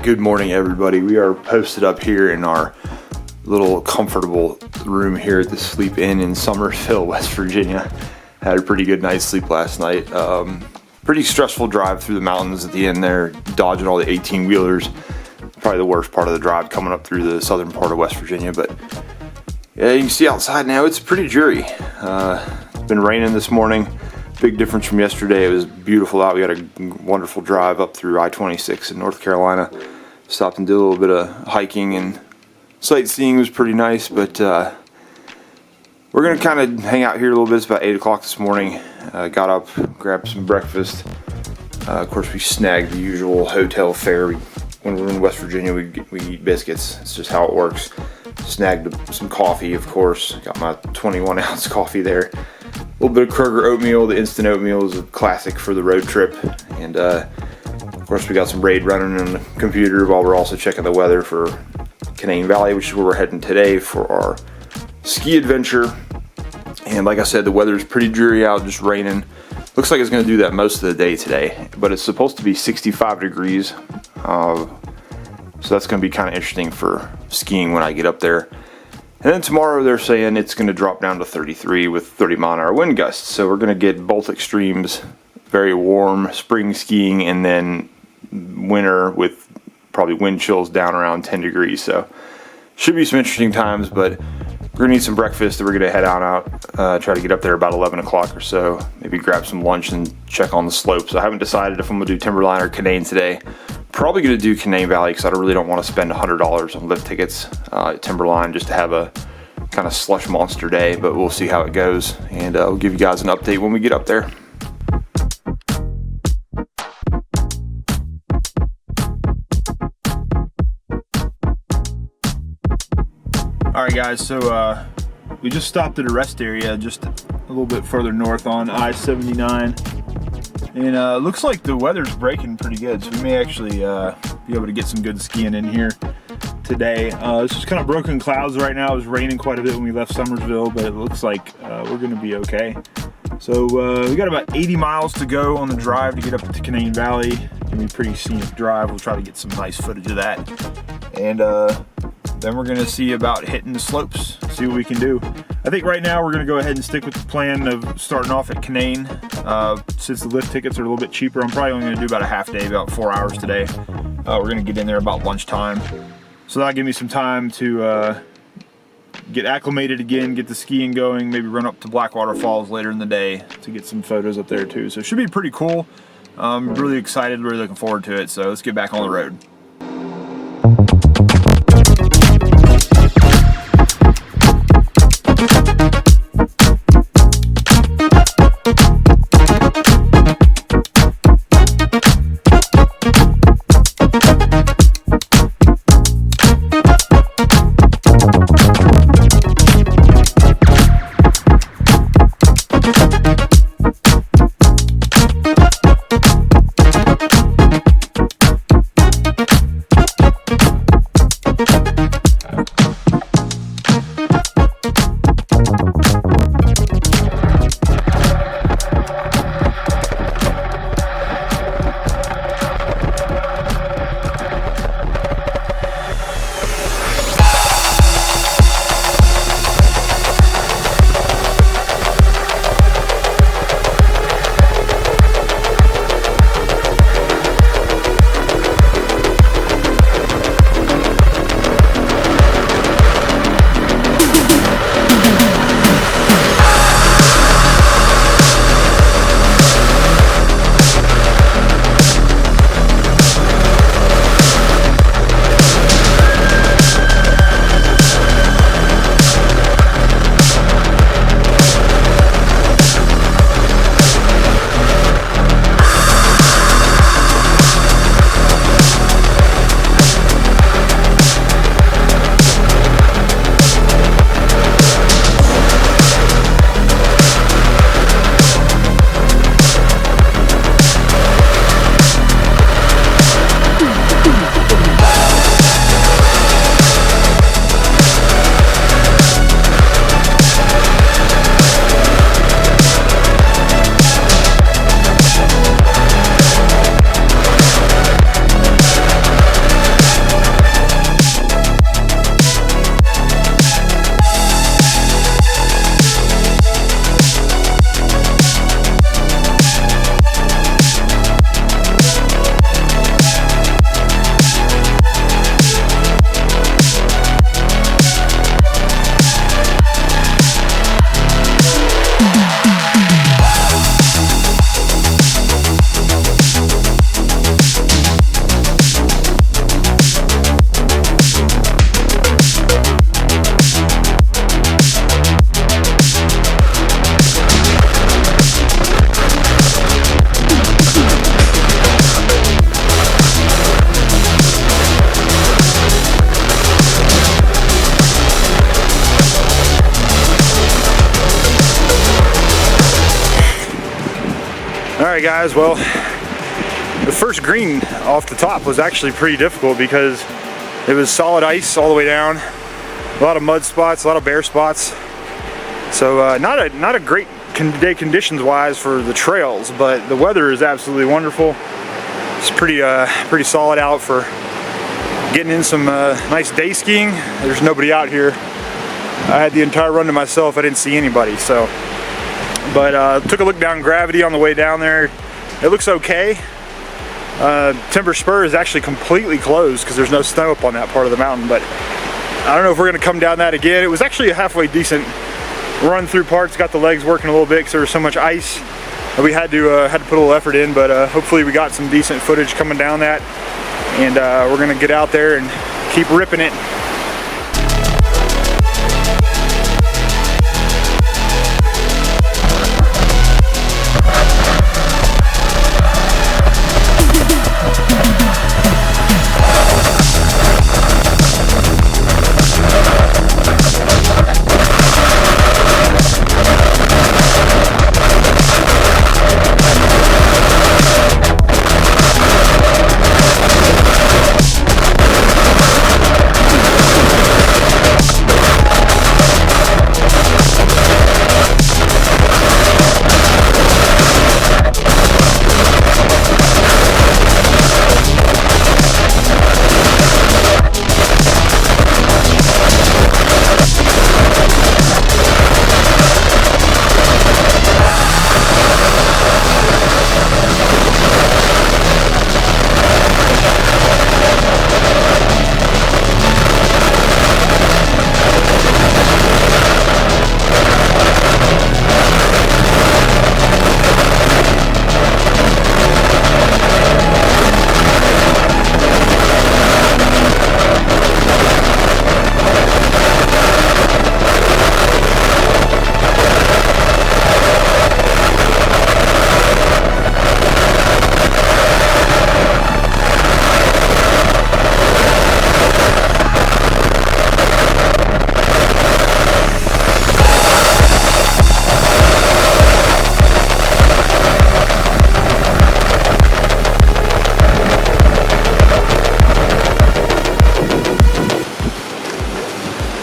Good morning, everybody. We are posted up here in our little comfortable room here at the Sleep Inn in Summersville, West Virginia. Had a pretty good night's sleep last night. Pretty stressful drive through the mountains at the end there, dodging all the 18-wheelers. Probably the worst part of the drive coming up through the southern part of West Virginia. But yeah, you can see outside now, it's pretty dreary. It's been raining this morning. Big difference from yesterday. It was beautiful out. We had a wonderful drive up through I-26 in North Carolina. Stopped and did a little bit of hiking and sightseeing. It was pretty nice, but we're going to kind of hang out here a little bit. It's about 8 o'clock this morning. Got up, grabbed some breakfast. Of course, we snagged the usual hotel fare. When we're in West Virginia, we eat biscuits. It's just how it works. Snagged some coffee, of course. Got my 21-ounce coffee there. A little bit of Kroger oatmeal. The instant oatmeal is a classic for the road trip. And of course, we got some raid running on the computer while we're also checking the weather for Canaan Valley, which is where we're heading today for our ski adventure. And like I said, the weather is pretty dreary out, just raining. Looks like it's going to do that most of the day today, but it's supposed to be 65 degrees. So that's going to be kind of interesting for skiing when I get up there. And then tomorrow they're saying it's going to drop down to 33 with 30-mile-an-hour wind gusts. So we're going to get both extremes, very warm spring skiing and then winter with probably wind chills down around 10 degrees. So should be some interesting times, but we're going to need some breakfast. We're going to head out, try to get up there about 11 o'clock or so. Maybe grab some lunch and check on the slopes. I haven't decided if I'm going to do Timberline or Canaan today. Probably going to do Canaan Valley because I really don't want to spend $100 on lift tickets at Timberline just to have a kind of slush monster day, but we'll see how it goes. And we'll give you guys an update when we get up there. Alright guys, so we just stopped at a rest area just a little bit further north on I-79, and looks like the weather's breaking pretty good, so we may actually be able to get some good skiing in here today. It's just kind of broken clouds right now. It was raining quite a bit when we left Summersville, but it looks like we're going to be okay. So we got about 80 miles to go on the drive to get up to Canaan Valley. It's going to be a pretty scenic drive. We'll try to get some nice footage of that. And then we're going to see about hitting the slopes, see what we can do. I think right now we're going to go ahead and stick with the plan of starting off at Canaan. Since the lift tickets are a little bit cheaper, I'm probably only going to do about a half day, about 4 hours today. We're going to get in there about lunchtime. So that'll give me some time to get acclimated again, get the skiing going, maybe run up to Blackwater Falls later in the day to get some photos up there too. So it should be pretty cool. I'm really excited, really looking forward to it. So let's get back on the road. Alright guys, well, the first green off the top was actually pretty difficult because it was solid ice all the way down. A lot of mud spots, a lot of bare spots. So not a great day conditions wise for the trails, but the weather is absolutely wonderful. It's pretty solid out for getting in some nice day skiing. There's nobody out here. I had the entire run to myself. I didn't see anybody. So, but took a look down Gravity on the way down there. It looks okay. Timber Spur is actually completely closed because there's no snow up on that part of the mountain. But I don't know if we're going to come down that again. It was actually a halfway decent run through parts. Got the legs working a little bit because there was so much ice. We had to put a little effort in, but hopefully we got some decent footage coming down that, and we're gonna get out there and keep ripping it.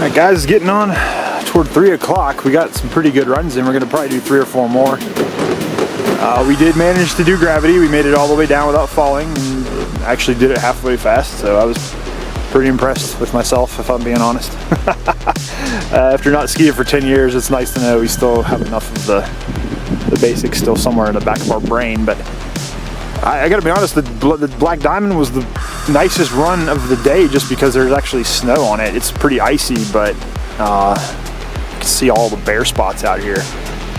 Alright guys, getting on toward 3 o'clock. We got some pretty good runs in. We're going to probably do 3 or 4 more. We did manage to do Gravity. We made it all the way down without falling, and actually did it halfway fast, so I was pretty impressed with myself, if I'm being honest. After not skiing for 10 years, it's nice to know we still have enough of the basics still somewhere in the back of our brain. But I gotta be honest, the Black Diamond was the nicest run of the day just because there's actually snow on it. It's pretty icy, but you can see all the bare spots out here.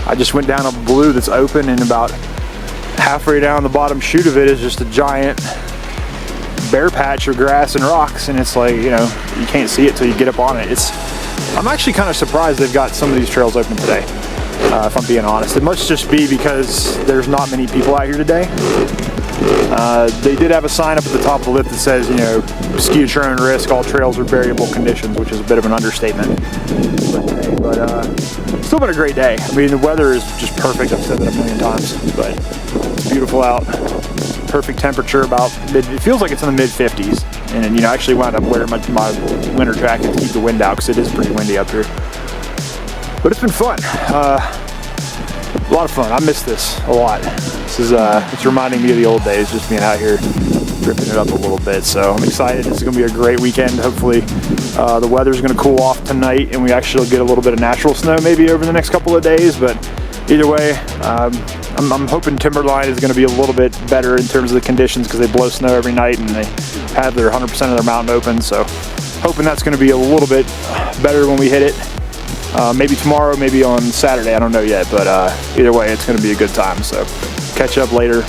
I just went down a blue that's open, and about halfway down the bottom chute of it is just a giant bare patch of grass and rocks, and it's like, you know, you can't see it till you get up on it. I'm actually kind of surprised they've got some of these trails open today, if I'm being honest. It must just be because there's not many people out here today. They did have a sign up at the top of the lift that says, you know, ski at your own risk, all trails are variable conditions, which is a bit of an understatement. But still been a great day. I mean, the weather is just perfect. I've said that a million times, but it's beautiful out. Perfect temperature, it feels like it's in the mid 50s. And, you know, I actually wound up wearing my winter jacket to keep the wind out because it is pretty windy up here. But it's been fun. A lot of fun. I miss this a lot. This is it's reminding me of the old days, just being out here ripping it up a little bit. So I'm excited. This is going to be a great weekend. Hopefully the weather's going to cool off tonight, and we actually will get a little bit of natural snow maybe over the next couple of days. But either way, I'm hoping Timberline is going to be a little bit better in terms of the conditions because they blow snow every night and they have their 100% of their mountain open. So hoping that's going to be a little bit better when we hit it. Maybe tomorrow, maybe on Saturday, I don't know yet, but either way, it's going to be a good time. So catch up later.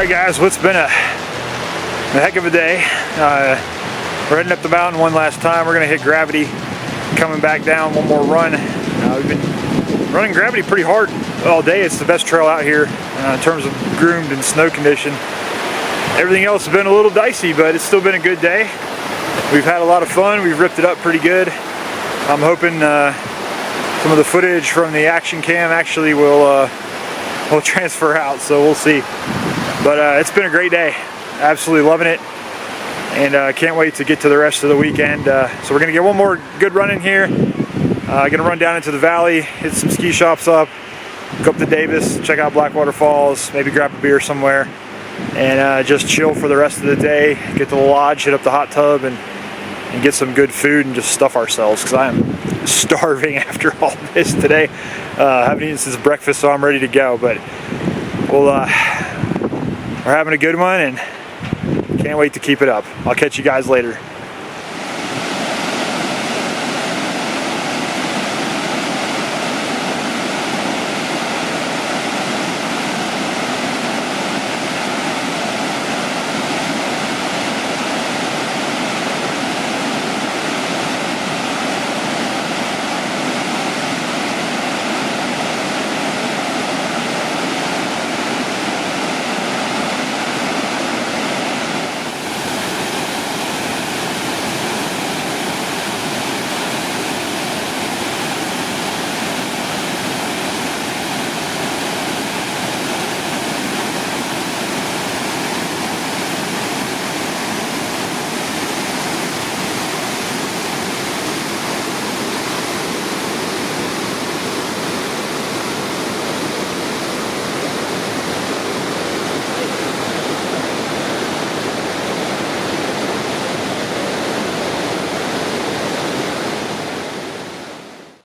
Alright guys, well, it's been a heck of a day. We're heading up the mountain one last time. We're going to hit Gravity, coming back down one more run. We've been running Gravity pretty hard all day. It's the best trail out here in terms of groomed and snow condition. Everything else has been a little dicey, but it's still been a good day. We've had a lot of fun. We've ripped it up pretty good. I'm hoping some of the footage from the action cam actually will transfer out, so we'll see. But it's been a great day. Absolutely loving it, and can't wait to get to the rest of the weekend. So we're gonna get one more good run in here. Gonna run down into the valley, hit some ski shops up, go up to Davis, check out Blackwater Falls, maybe grab a beer somewhere, and just chill for the rest of the day. Get to the lodge, hit up the hot tub, and get some good food and just stuff ourselves, because I am starving after all this today. Haven't eaten since breakfast, so I'm ready to go. But we're having a good one and can't wait to keep it up. I'll catch you guys later.